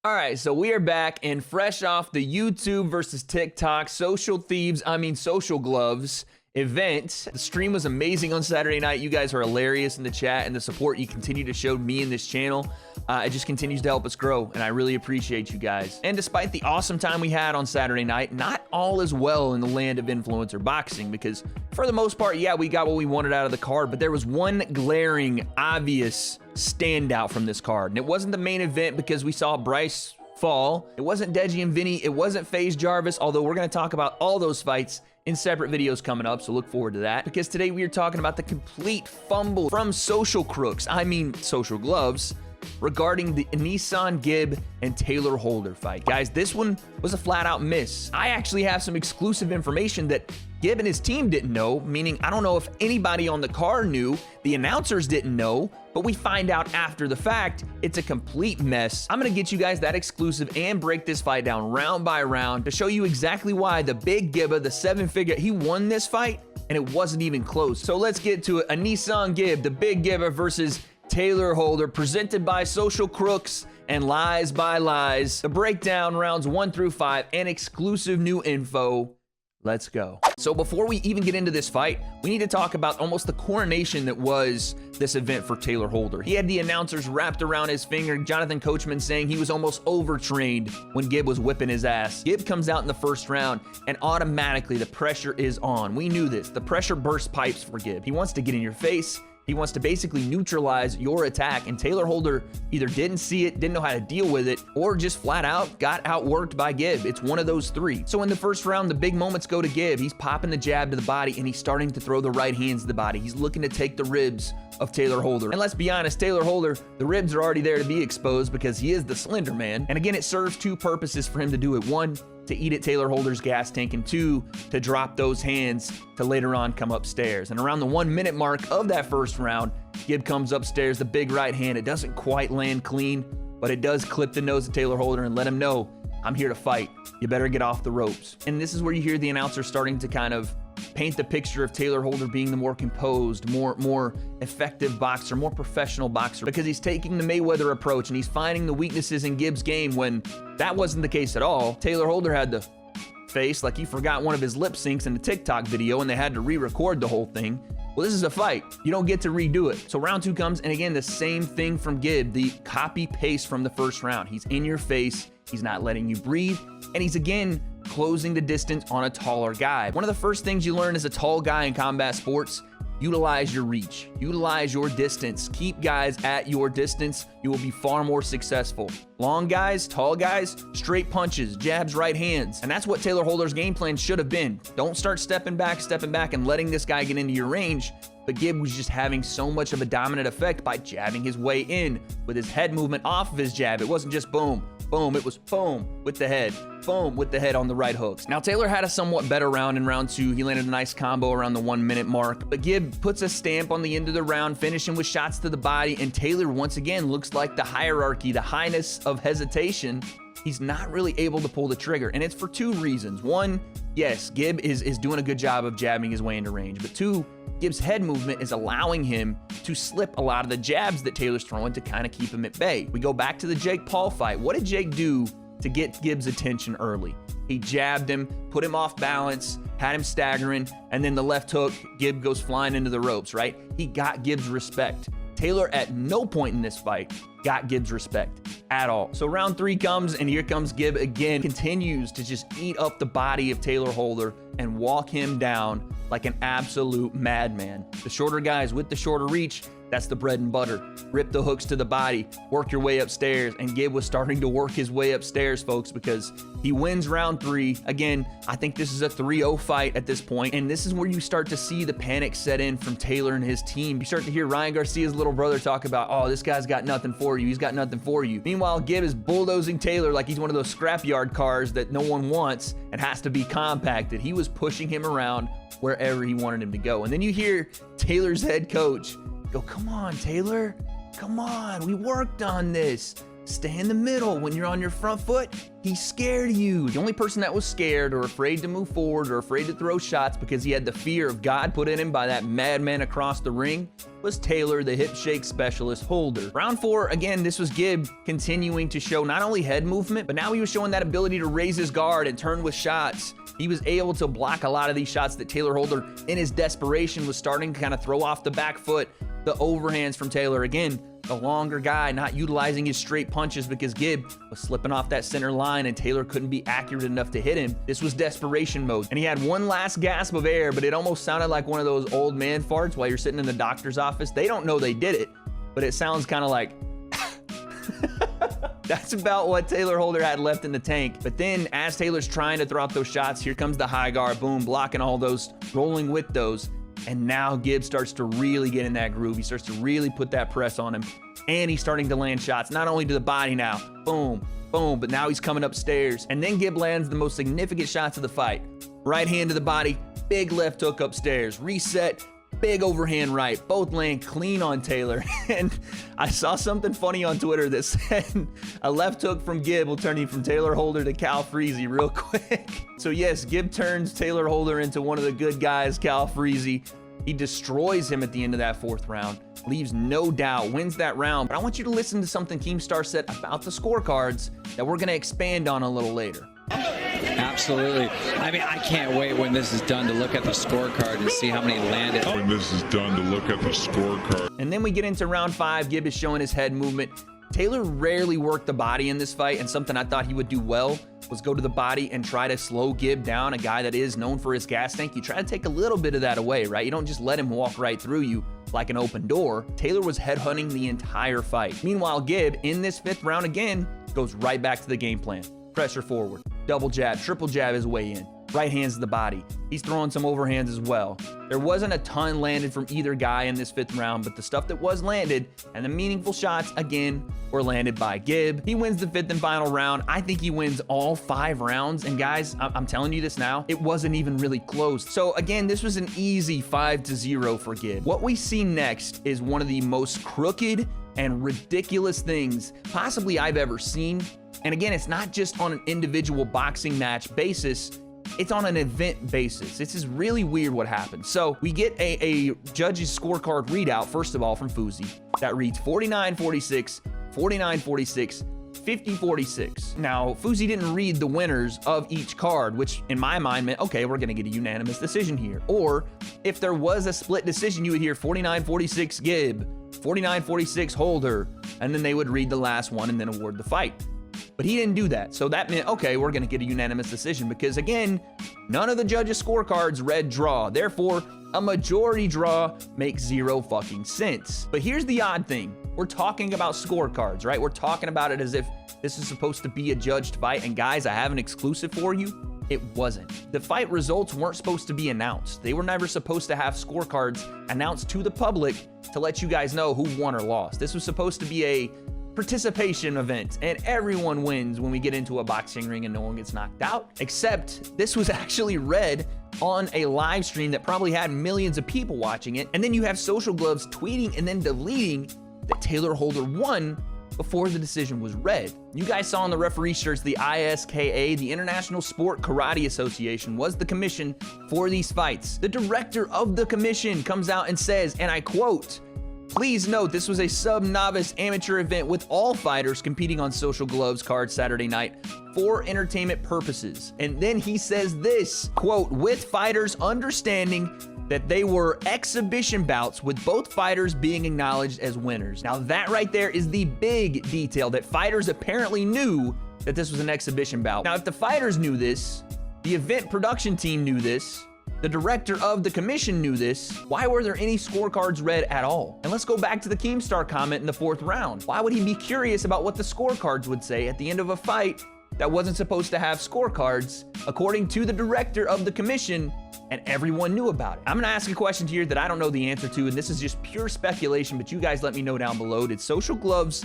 All right, so we are back and fresh off the YouTube versus TikTok social gloves event. The stream was amazing on Saturday night. You guys are hilarious in the chat, and the support you continue to show me in this channel, it just continues to help us grow, and I really appreciate you guys. And despite the awesome time we had on Saturday night, not all is well in the land of influencer boxing, because for the most part, yeah, we got what we wanted out of the card, but there was one glaring, obvious standout from this card, and it wasn't the main event because we saw Bryce fall. It wasn't Deji and Vinny. It wasn't FaZe Jarvis, although we're going to talk about all those fights in separate videos coming up, so look forward to that, because today we are talking about the complete fumble from social crooks, social gloves, regarding the AnEsonGib and Tayler Holder fight. Guys, this one was a flat-out miss. I actually have some exclusive information that Gib and his team didn't know, meaning I don't know if anybody on the card knew, the announcers didn't know, but we find out after the fact. It's a complete mess. I'm gonna get you guys that exclusive and break this fight down round by round to show you exactly why the big Gibba, the 7-figure, he won this fight and it wasn't even close. So let's get to it. AnEsonGib, the big Gibba versus Tayler Holder, presented by Social Crooks and Lies by Lies. The breakdown rounds 1 through 5 and exclusive new info. Let's go. So before we even get into this fight, we need to talk about almost the coronation that was this event for Tayler Holder. He had the announcers wrapped around his finger, Jonathan Coachman saying he was almost overtrained when Gib was whipping his ass. Gib comes out in the first round and automatically the pressure is on. We knew this. The pressure burst pipes for Gib. He wants to get in your face. He wants to basically neutralize your attack, and Tayler Holder either didn't see it, didn't know how to deal with it, or just flat out got outworked by Gib. It's one of those three. So in the first round, the big moments go to Gib. He's popping the jab to the body, and he's starting to throw the right hands to the body. He's looking to take the ribs of Tayler Holder. And let's be honest, Tayler Holder, the ribs are already there to be exposed because he is the Slender Man. And again, it serves two purposes for him to do it. One, to eat at Tayler Holder's gas tank, and two, to drop those hands to later on come upstairs. And around the 1 minute mark of that first round, Gib comes upstairs, the big right hand. It doesn't quite land clean, but it does clip the nose of Tayler Holder and let him know, I'm here to fight. You better get off the ropes. And this is where you hear the announcer starting to kind of paint the picture of Tayler Holder being the more composed, more effective boxer, more professional boxer, because he's taking the Mayweather approach and he's finding the weaknesses in Gib's game when that wasn't the case at all. Tayler Holder had the face like he forgot one of his lip syncs in the TikTok video and they had to re-record the whole thing. Well, this is a fight. You don't get to redo it. So round 2 comes, and again, the same thing from Gib, the copy paste from the first round. He's in your face, he's not letting you breathe, and he's again closing the distance on a taller guy. One of the first things you learn as a tall guy in combat sports, utilize your reach, utilize your distance, keep guys at your distance. You will be far more successful. Long guys, tall guys, straight punches, jabs, right hands. And that's what Tayler Holder's game plan should have been. Don't start stepping back and letting this guy get into your range. But Gib was just having so much of a dominant effect by jabbing his way in with his head movement off of his jab. It wasn't just boom, boom, it was boom with the head, boom with the head on the right hooks. Now, Tayler had a somewhat better round in round 2. He landed a nice combo around the 1 minute mark, but Gib puts a stamp on the end of the round, finishing with shots to the body, and Tayler once again looks like the hierarchy, the highness of hesitation. He's not really able to pull the trigger, and it's for 2 reasons. One, yes, Gib is doing a good job of jabbing his way into range, but 2, Gib's head movement is allowing him to slip a lot of the jabs that Taylor's throwing to kind of keep him at bay. We go back to the Jake Paul fight. What did Jake do to get Gib's attention early? He jabbed him, put him off balance, had him staggering, and then the left hook, Gib goes flying into the ropes, right? He got Gib's respect. Tayler at no point in this fight got Gib's respect at all. So round 3 comes, and here comes Gib again. Continues to just eat up the body of Tayler Holder and walk him down like an absolute madman. The shorter guys with the shorter reach, that's the bread and butter. Rip the hooks to the body, work your way upstairs, and Gib was starting to work his way upstairs, folks, because he wins round 3. Again, I think this is a 3-0 fight at this point, and this is where you start to see the panic set in from Tayler and his team. You start to hear Ryan Garcia's little brother talk about, oh, this guy's got nothing for you. He's got nothing for you. Meanwhile, Gib is bulldozing Tayler like he's one of those scrapyard cars that no one wants and has to be compacted. He was pushing him around wherever he wanted him to go. And then you hear Taylor's head coach go, come on, Tayler, come on, we worked on this. stay in the middle. When you're on your front foot, he's scared of you. The only person that was scared or afraid to move forward or afraid to throw shots because he had the fear of God put in him by that madman across the ring was Tayler, the hip shake specialist holder. Round 4, again, this was Gib continuing to show not only head movement, but now he was showing that ability to raise his guard and turn with shots. He was able to block a lot of these shots that Tayler Holder, in his desperation, was starting to kind of throw off the back foot, the overhands from Tayler. Again, the longer guy not utilizing his straight punches because Gib was slipping off that center line and Tayler couldn't be accurate enough to hit him. This was desperation mode. And he had one last gasp of air, but it almost sounded like one of those old man farts while you're sitting in the doctor's office. They don't know they did it, but it sounds kind of like... That's about what Tayler Holder had left in the tank. But then as Taylor's trying to throw out those shots, here comes the high guard, boom, blocking all those, rolling with those. And now Gib starts to really get in that groove. He starts to really put that press on him. And he's starting to land shots, not only to the body now, boom, boom, but now he's coming upstairs. And then Gib lands the most significant shots of the fight. Right hand to the body, big left hook upstairs, reset, big overhand right, both land clean on Tayler. And I saw something funny on Twitter that said a left hook from Gib will turn you from Tayler Holder to Cal Freezy real quick. So yes, Gib turns Tayler Holder into one of the good guys, Cal Freezy. He destroys him at the end of that 4th round, leaves no doubt, wins that round. But I want you to listen to something Keemstar said about the scorecards that we're gonna expand on a little later. Absolutely. I mean, I can't wait when this is done to look at the scorecard and see how many landed. When this is done to look at the scorecard. And then we get into round 5. Gib is showing his head movement. Tayler rarely worked the body in this fight, and something I thought he would do well was go to the body and try to slow Gib down, a guy that is known for his gas tank. You try to take a little bit of that away, right? You don't just let him walk right through you like an open door. Tayler was headhunting the entire fight. Meanwhile, Gib, in this 5th round again, goes right back to the game plan. Pressure forward, double jab, triple jab his way in. Right hands to the body. He's throwing some overhands as well. There wasn't a ton landed from either guy in this 5th round, but the stuff that was landed and the meaningful shots, again, were landed by Gib. He wins the 5th and final round. I think he wins all 5 rounds. And guys, I'm telling you this now, it wasn't even really close. So again, this was an easy 5-0 for Gib. What we see next is one of the most crooked and ridiculous things possibly I've ever seen. And again, it's not just on an individual boxing match basis, it's on an event basis. This is really weird what happened. So we get a judge's scorecard readout, first of all, from Fuzi, that reads 49-46, 49-46, 50-46. Now, Fuzi didn't read the winners of each card, which in my mind meant, okay, we're gonna get a unanimous decision here. Or if there was a split decision, you would hear 49-46 Gib, 49-46 Holder, and then they would read the last one and then award the fight. But he didn't do that. So that meant, okay, we're going to get a unanimous decision because, again, none of the judges' scorecards read draw. Therefore, a majority draw makes 0 fucking sense. But here's the odd thing. We're talking about scorecards, right? We're talking about it as if this is supposed to be a judged fight. And guys, I have an exclusive for you. It wasn't. The fight results weren't supposed to be announced. They were never supposed to have scorecards announced to the public to let you guys know who won or lost. This was supposed to be a participation event, and everyone wins when we get into a boxing ring and no one gets knocked out, except this was actually read on a live stream that probably had millions of people watching it. And then you have Social Gloves tweeting and then deleting that Tayler Holder won before the decision was read. You guys saw on the referee shirts, the ISKA, the International Sport Karate Association, was the commission for these fights. The director of the commission comes out and says, and I quote, "Please note, this was a sub-novice amateur event with all fighters competing on Social Gloves cards Saturday night for entertainment purposes." And then he says this, quote, "with fighters understanding that they were exhibition bouts with both fighters being acknowledged as winners." Now that right there is the big detail, that fighters apparently knew that this was an exhibition bout. Now, if the fighters knew this, the event production team knew this, the director of the commission knew this, why were there any scorecards read at all? And let's go back to the Keemstar comment in the 4th round. Why would he be curious about what the scorecards would say at the end of a fight that wasn't supposed to have scorecards, according to the director of the commission, and everyone knew about it? I'm gonna ask a question here that I don't know the answer to, and this is just pure speculation, but you guys let me know down below. Did Social Gloves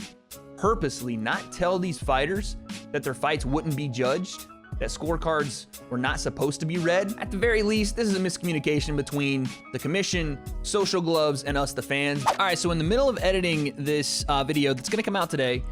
purposely not tell these fighters that their fights wouldn't be judged? That scorecards were not supposed to be read? At the very least, this is a miscommunication between the commission, Social Gloves, and us, the fans. All right, so in the middle of editing this video that's gonna come out today,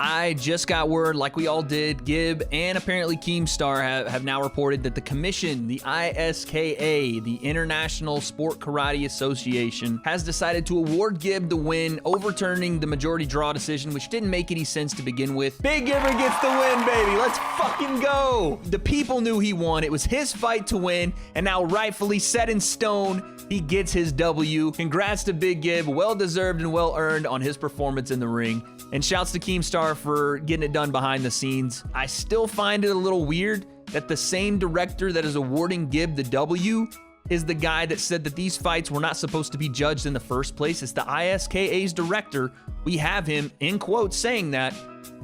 I just got word, like we all did, Gib and apparently Keemstar have now reported that the commission, the ISKA, the International Sport Karate Association, has decided to award Gib the win, overturning the majority draw decision, which didn't make any sense to begin with. Big Gibber gets the win, baby. Let's fucking go. The people knew he won. It was his fight to win, and now rightfully set in stone, he gets his W. Congrats to Big Gib. Well-deserved and well-earned on his performance in the ring. And shouts to Keemstar for getting it done behind the scenes. I still find it a little weird that the same director that is awarding Gib the W is the guy that said that these fights were not supposed to be judged in the first place. It's the ISKA's director. We have him, in quotes, saying that,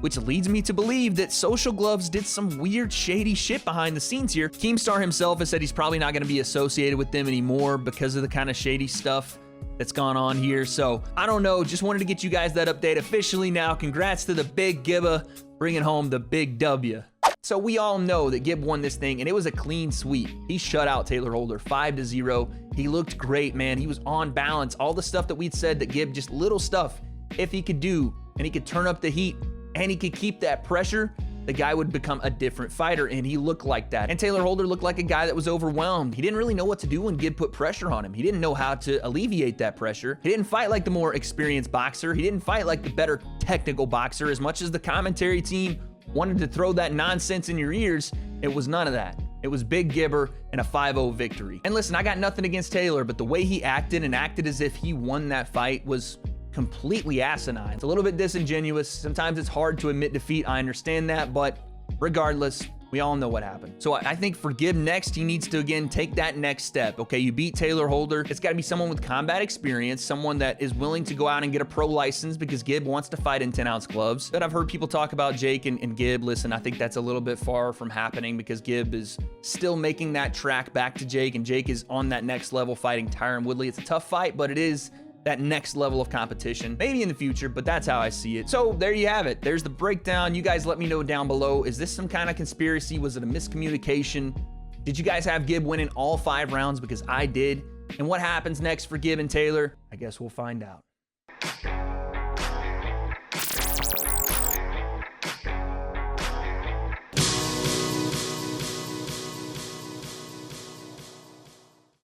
which leads me to believe that Social Gloves did some weird, shady shit behind the scenes here. Keemstar himself has said he's probably not going to be associated with them anymore because of the kind of shady stuff that's gone on here. So I don't know, just wanted to get you guys that update officially now. Congrats to the Big Gibba, bringing home the big W. So we all know that Gib won this thing, and it was a clean sweep. He shut out Tayler Holder 5-0. He looked great, man. He was on balance. All the stuff that we'd said that Gib, just little stuff, if he could do, and he could turn up the heat, and he could keep that pressure, the guy would become a different fighter, and he looked like that. And Tayler Holder looked like a guy that was overwhelmed. He didn't really know what to do when Gib put pressure on him. He didn't know how to alleviate that pressure. He didn't fight like the more experienced boxer. He didn't fight like the better technical boxer. As much as the commentary team wanted to throw that nonsense in your ears, it was none of that. It was Big Gibber and a 5-0 victory. And listen, I got nothing against Tayler, but the way he acted and acted as if he won that fight was completely asinine. It's a little bit disingenuous. Sometimes it's hard to admit defeat. I understand that, but regardless, we all know what happened. So I think for Gib next, he needs to, again, take that next step. Okay, you beat Tayler Holder. It's got to be someone with combat experience, someone that is willing to go out and get a pro license because Gib wants to fight in 10-ounce gloves. But I've heard people talk about Jake and Gib. Listen, I think that's a little bit far from happening because Gib is still making that track back to Jake, and Jake is on that next level fighting Tyron Woodley. It's a tough fight, but it is that next level of competition, maybe in the future, but that's how I see it. So there you have it. There's the breakdown. You guys let me know down below. Is this some kind of conspiracy? Was it a miscommunication? Did you guys have Gib winning all 5 rounds? Because I did. And what happens next for Gib and Tayler? I guess we'll find out.